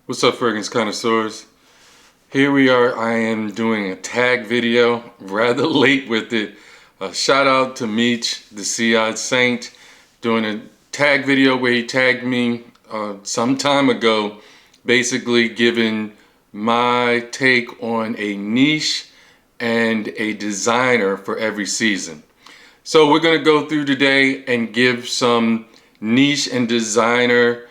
What's up, fragrance connoisseurs? Here we are. I am doing a tag video, rather late with it. Shout out to Meech, the Sillage Saint, doing a tag video where he tagged me some time ago, basically giving my take on a niche and a designer for every season. So we're going to go through today and give some niche and designer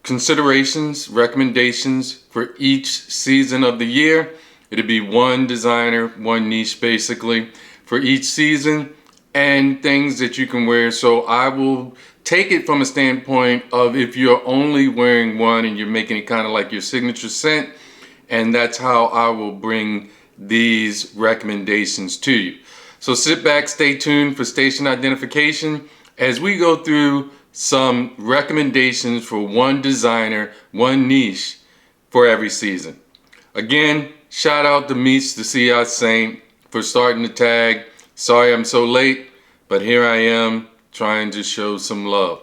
considerations, recommendations for each season of the year. It'll be one designer, one niche basically for each season, and things that you can wear. So I will take it from a standpoint of if you're only wearing one and you're making it kind of like your signature scent, and that's how I will bring these recommendations to you. So sit back, stay tuned for station identification as we go through some recommendations for one designer, one niche for every season. Again, shout out to Meech, the Sillage Saint, for starting the tag. Sorry I'm so late, but here I am trying to show some love.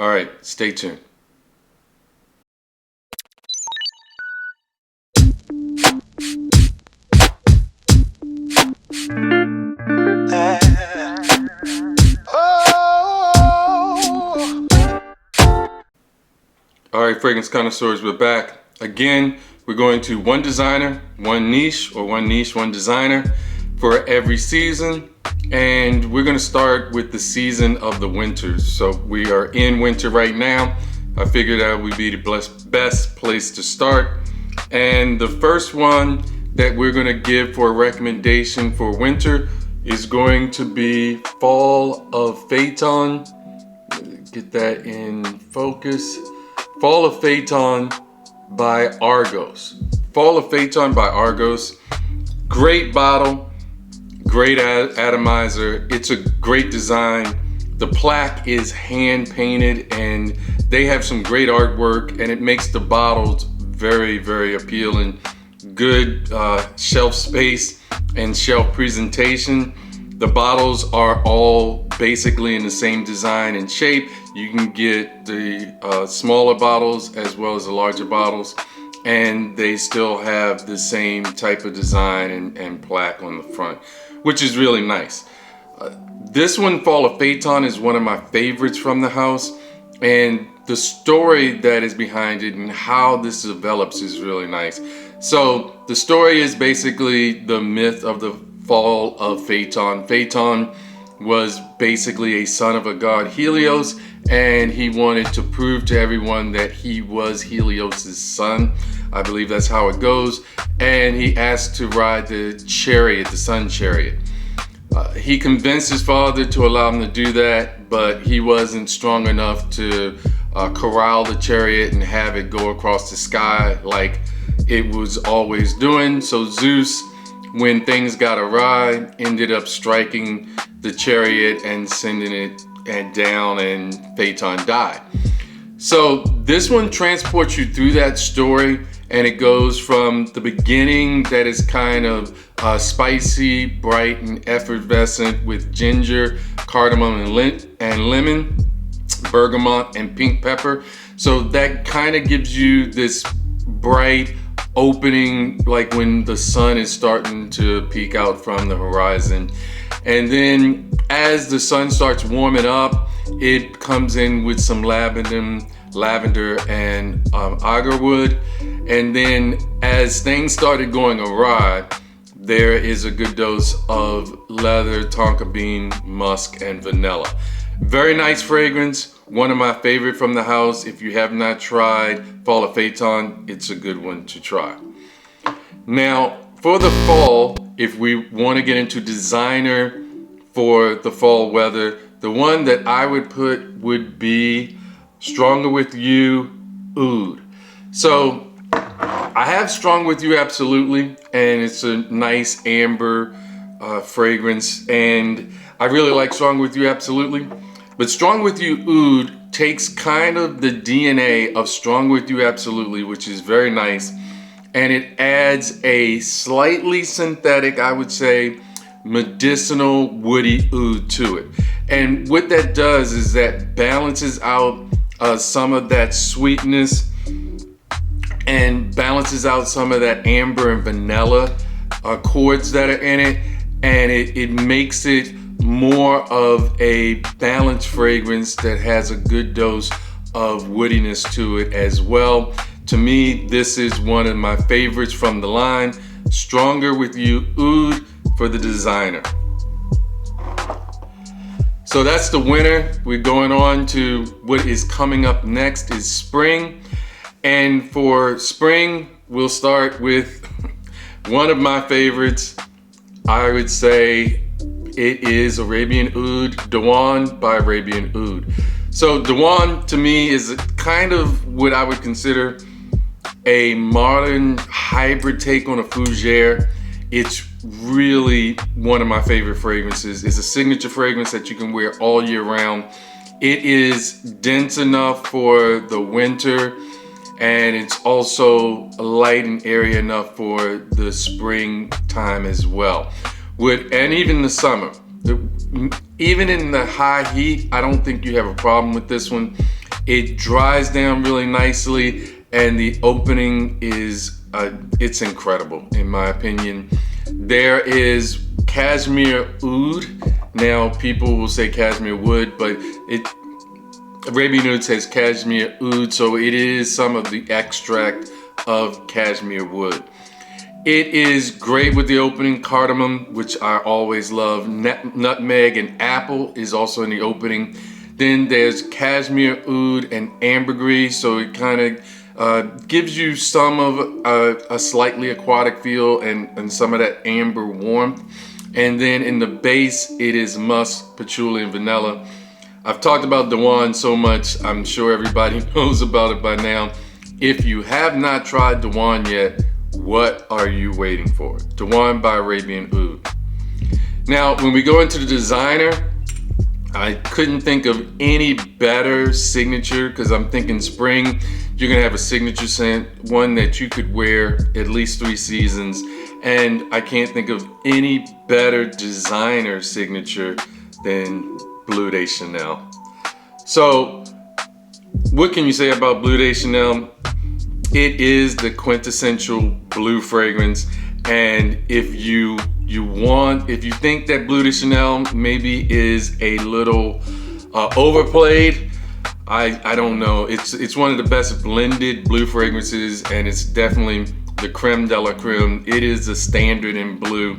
All right, stay tuned. All right, fragrance connoisseurs, we're back. Again, we're going to one designer, one niche, or one niche, one designer for every season. And we're going to start with the season of the winters. So we are in winter right now. I figured that would be the best place to start. And the first one that we're going to give for a recommendation for winter is going to be Fall of Phaeton. Get that in focus. Fall of Phaeton by Argos. Fall of Phaeton by Argos. Great bottle, great atomizer. It's a great design. The plaque is hand painted and they have some great artwork, and it makes the bottles very, very appealing. Good shelf space and shelf presentation. The bottles are all basically in the same design and shape. You can get the smaller bottles as well as the larger bottles, and they still have the same type of design and plaque on the front, which is really nice. This one, Fall of Phaeton, is one of my favorites from the house, and the story that is behind it and how this develops is really nice. So the story is basically the myth of the Fall of Phaeton. Phaeton was basically a son of a god, Helios, and he wanted to prove to everyone that he was Helios's son. I believe that's how it goes. And he asked to ride the chariot, the sun chariot. He convinced his father to allow him to do that, but he wasn't strong enough to corral the chariot and have it go across the sky like it was always doing. So Zeus, when things got awry, ended up striking the chariot and sending it down, and Phaeton died. So this one transports you through that story, and it goes from the beginning that is kind of spicy, bright, and effervescent with ginger, cardamom, and lemon, bergamot, and pink pepper. So that kind of gives you this bright opening, like when the sun is starting to peek out from the horizon. And then as the sun starts warming up, it comes in with some lavender and agarwood. And then as things started going awry, there is a good dose of leather, tonka bean, musk, and vanilla. Very nice fragrance. One of my favorite from the house. If you have not tried Fall of Phaeton, it's a good one to try. Now, for the fall, if we want to get into designer for the fall weather, the one that I would put would be Stronger With You Oud. So I have Strong With You Absolutely, and it's a nice amber fragrance, and I really like Strong With You Absolutely. But Strong With You Oud takes kind of the DNA of Strong With You Absolutely, which is very nice, and it adds a slightly synthetic, I would say, medicinal woody oud to it. And what that does is that balances out some of that sweetness and balances out some of that amber and vanilla chords that are in it, and it makes it more of a balanced fragrance that has a good dose of woodiness to it as well. To me, this is one of my favorites from the line. Stronger with You Oud for the designer. So that's the winner. We're going on to what is coming up next is spring. And for spring, we'll start with one of my favorites. I would say it is Arabian Oud, Dawan by Arabian Oud. So Dawan to me is kind of what I would consider a modern hybrid take on a fougere. It's really one of my favorite fragrances. It's a signature fragrance that you can wear all year round. It is dense enough for the winter, and it's also light and airy enough for the springtime as well. And even the summer. Even in the high heat, I don't think you have a problem with this one. It dries down really nicely, and the opening is, it's incredible in my opinion. There is Cashmere Oud. Now people will say Cashmere Wood, but Arabian Oud says Cashmere Oud, so it is some of the extract of Cashmere Wood. It is great with the opening. Cardamom, which I always love. Nutmeg and apple is also in the opening. Then there's Cashmere Oud and ambergris, so it kind of gives you some of a slightly aquatic feel and some of that amber warmth. And then in the base, it is musk, patchouli, and vanilla. I've talked about Dawan so much, I'm sure everybody knows about it by now. If you have not tried Dawan yet, what are you waiting for? Dawan by Arabian Oud. Now, when we go into the designer, I couldn't think of any better signature, because I'm thinking spring, you're gonna have a signature scent, one that you could wear at least 3 seasons, and I can't think of any better designer signature than Bleu de Chanel. So, what can you say about Bleu de Chanel? It is the quintessential blue fragrance, and if you think that Bleu de Chanel maybe is a little overplayed, I don't know. It's one of the best blended blue fragrances, and it's definitely the creme de la creme. It is the standard in blue.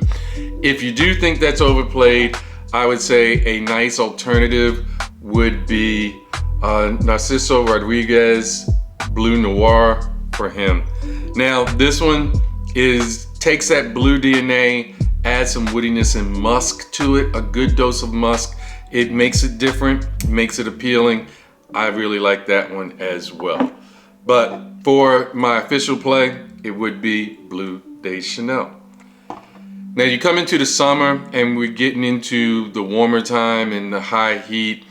If you do think that's overplayed, I would say a nice alternative would be Narciso Rodriguez Bleu Noir for him. Now this one takes that blue DNA, adds some woodiness and musk to it, a good dose of musk. It makes it different, makes it appealing. I really like that one as well. But for my official play, it would be Bleu de Chanel. Now you come into the summer and we're getting into the warmer time and the high heat.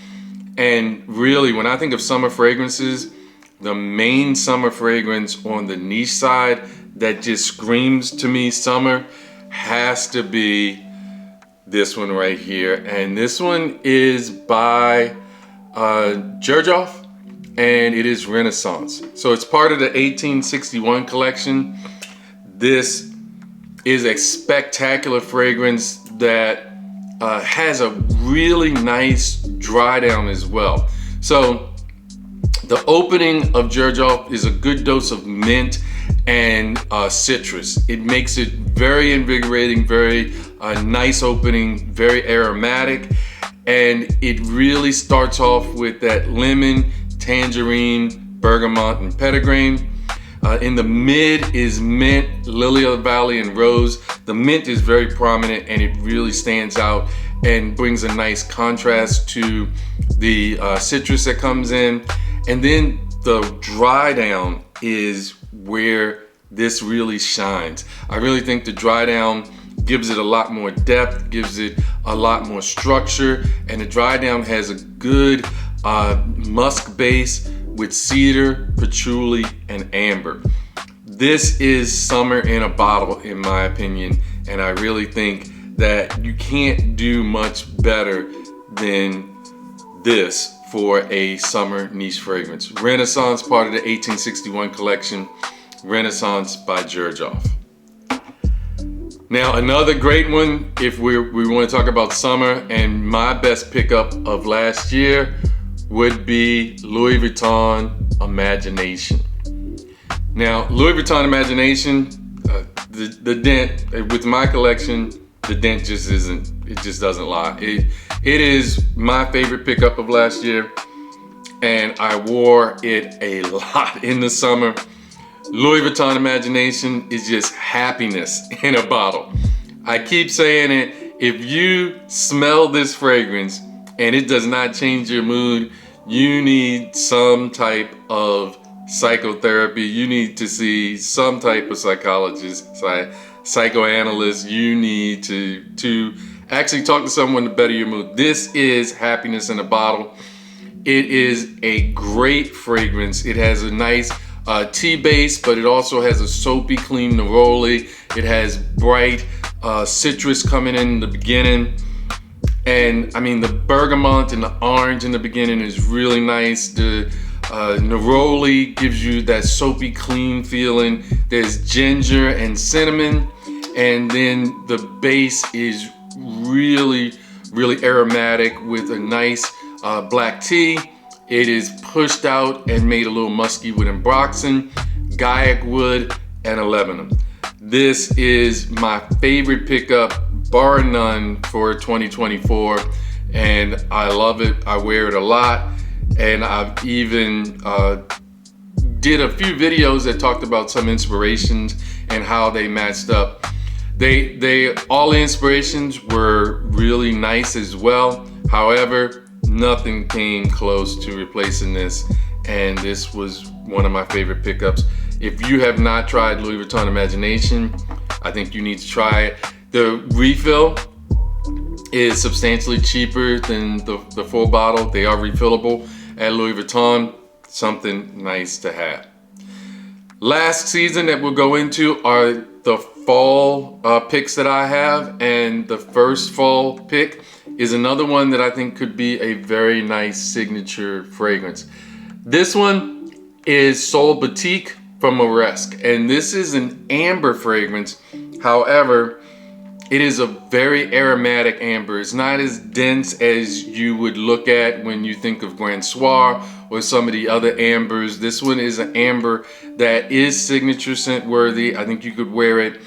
And really, when I think of summer fragrances, the main summer fragrance on the niche side that just screams to me summer has to be this one right here. And this one is by Xerjoff, and it is Renaissance. So it's part of the 1861 collection. This is a spectacular fragrance that has a really nice dry down as well. So the opening of Xerjoff is a good dose of mint and citrus. It makes it very invigorating, very nice opening, very aromatic, and it really starts off with that lemon, tangerine, bergamot, and petitgrain. In the mid is mint, lily of the valley, and rose. The mint is very prominent, and it really stands out and brings a nice contrast to the citrus that comes in. And then the dry down is where this really shines. I really think the dry down gives it a lot more depth, gives it a lot more structure, and the dry down has a good musk base with cedar, patchouli, and amber. This is summer in a bottle, in my opinion, and I really think that you can't do much better than this for a summer niche fragrance. Renaissance, part of the 1861 collection. Renaissance by Jerjoff. Now, another great one, if we want to talk about summer, and my best pickup of last year would be Louis Vuitton Imagination. Now, Louis Vuitton Imagination, the dent, with my collection, the dent just doesn't lie. It is my favorite pickup of last year, and I wore it a lot in the summer. Louis Vuitton Imagination is just happiness in a bottle. I keep saying it, if you smell this fragrance and it does not change your mood, you need some type of psychotherapy. You need to see some type of psychologist, psychoanalyst. You need to actually talk to someone to better your mood. This is happiness in a bottle. It is a great fragrance. It has a nice tea base, but it also has a soapy, clean neroli. It has bright citrus coming in the beginning. And I mean, the bergamot and the orange in the beginning is really nice. The neroli gives you that soapy, clean feeling. There's ginger and cinnamon. And then the base is really, really aromatic with a nice black tea. It is pushed out and made a little musky with ambroxan, Gaiac wood, and aluminum. This is my favorite pickup, bar none, for 2024, and I love it. I wear it a lot, and I've even did a few videos that talked about some inspirations and how they matched up. All the inspirations were really nice as well. However, nothing came close to replacing this, and this was one of my favorite pickups. If you have not tried Louis Vuitton Imagination, I think you need to try it. The refill is substantially cheaper than the full bottle. They are refillable at Louis Vuitton. Something nice to have. Last season that we'll go into are the fall picks that I have, and the first fall pick is another one that I think could be a very nice signature fragrance. This one is Sol Boutique from Moresque, and this is an amber fragrance. However, it is a very aromatic amber. It's not as dense as you would look at when you think of Grand Soir or some of the other ambers. This one is an amber that is signature scent worthy. I think you could wear it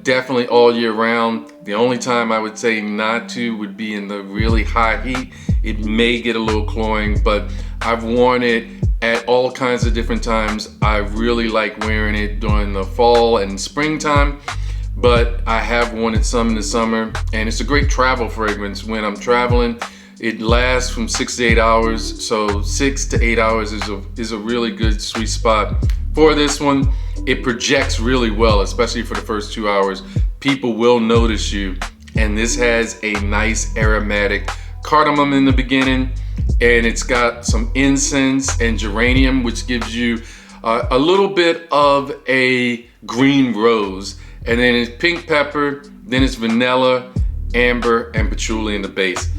definitely all year round. The only time I would say not to would be in the really high heat. It may get a little cloying, but I've worn it at all kinds of different times. I really like wearing it during the fall and springtime, but I have worn it some in the summer, and it's a great travel fragrance when I'm traveling. It lasts from 6 to 8 hours, so 6 to 8 hours is a really good sweet spot for this one. It projects really well, especially for the first 2 hours. People will notice you, and this has a nice aromatic cardamom in the beginning, and it's got some incense and geranium, which gives you a little bit of a green rose, and then it's pink pepper, then it's vanilla, amber, and patchouli in the base.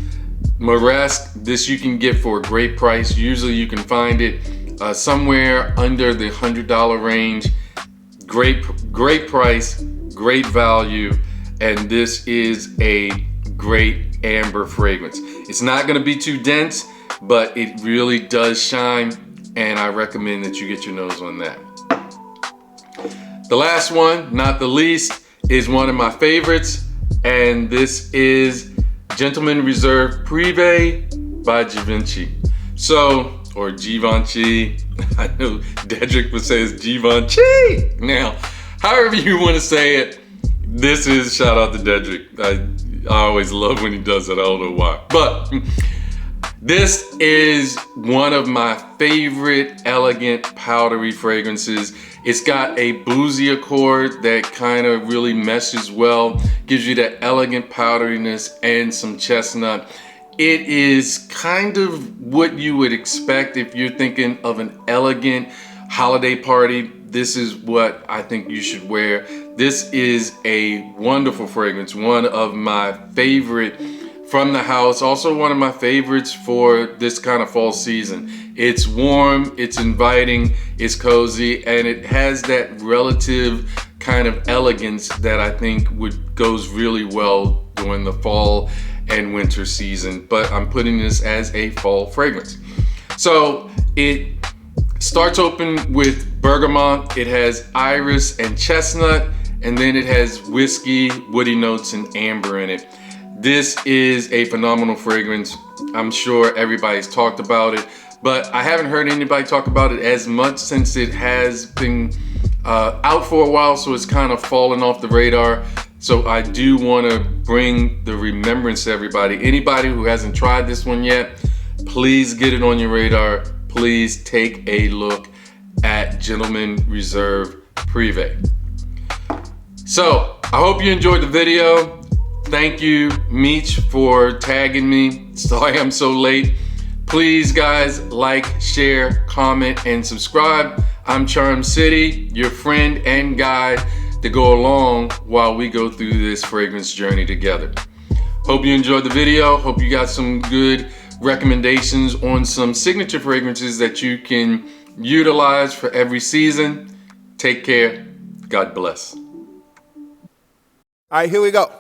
Moresque, this you can get for a great price. Usually you can find it somewhere under the $100 range. Great price, great value, and this is a great amber fragrance. It's not going to be too dense, but it really does shine, and I recommend that you get your nose on that. The last one, not the least, is one of my favorites, and this is Gentleman Reserve Privé by Givenchy. So, or Givenchy. I know Dedrick would say it's Givenchy. Now, however you want to say it, this is shout out to Dedrick. I always love when he does it. I don't know why. But this is one of my favorite elegant powdery fragrances. It's got a boozy accord that kind of really meshes well, gives you that elegant powderiness and some chestnut. It is kind of what you would expect if you're thinking of an elegant holiday party. This is what I think you should wear. This is a wonderful fragrance, one of my favorite from the house. Also one of my favorites for this kind of fall season. It's warm, it's inviting, it's cozy, and it has that relative kind of elegance that I think goes really well during the fall and winter season. But I'm putting this as a fall fragrance. So it starts open with bergamot, it has iris and chestnut, and then it has whiskey, woody notes, and amber in it. This is a phenomenal fragrance. I'm sure everybody's talked about it, but I haven't heard anybody talk about it as much since it has been out for a while, so it's kind of fallen off the radar. So I do want to bring the remembrance to everybody. Anybody who hasn't tried this one yet, please get it on your radar. Please take a look at Gentleman Reserve Privé. So I hope you enjoyed the video. Thank you, Meech, for tagging me. Sorry I'm so late. Please, guys, like, share, comment, and subscribe. I'm Charm City, your friend and guide to go along while we go through this fragrance journey together. Hope you enjoyed the video. Hope you got some good recommendations on some signature fragrances that you can utilize for every season. Take care. God bless. All right, here we go.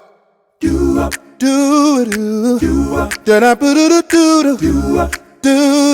Do do do do do do do do do.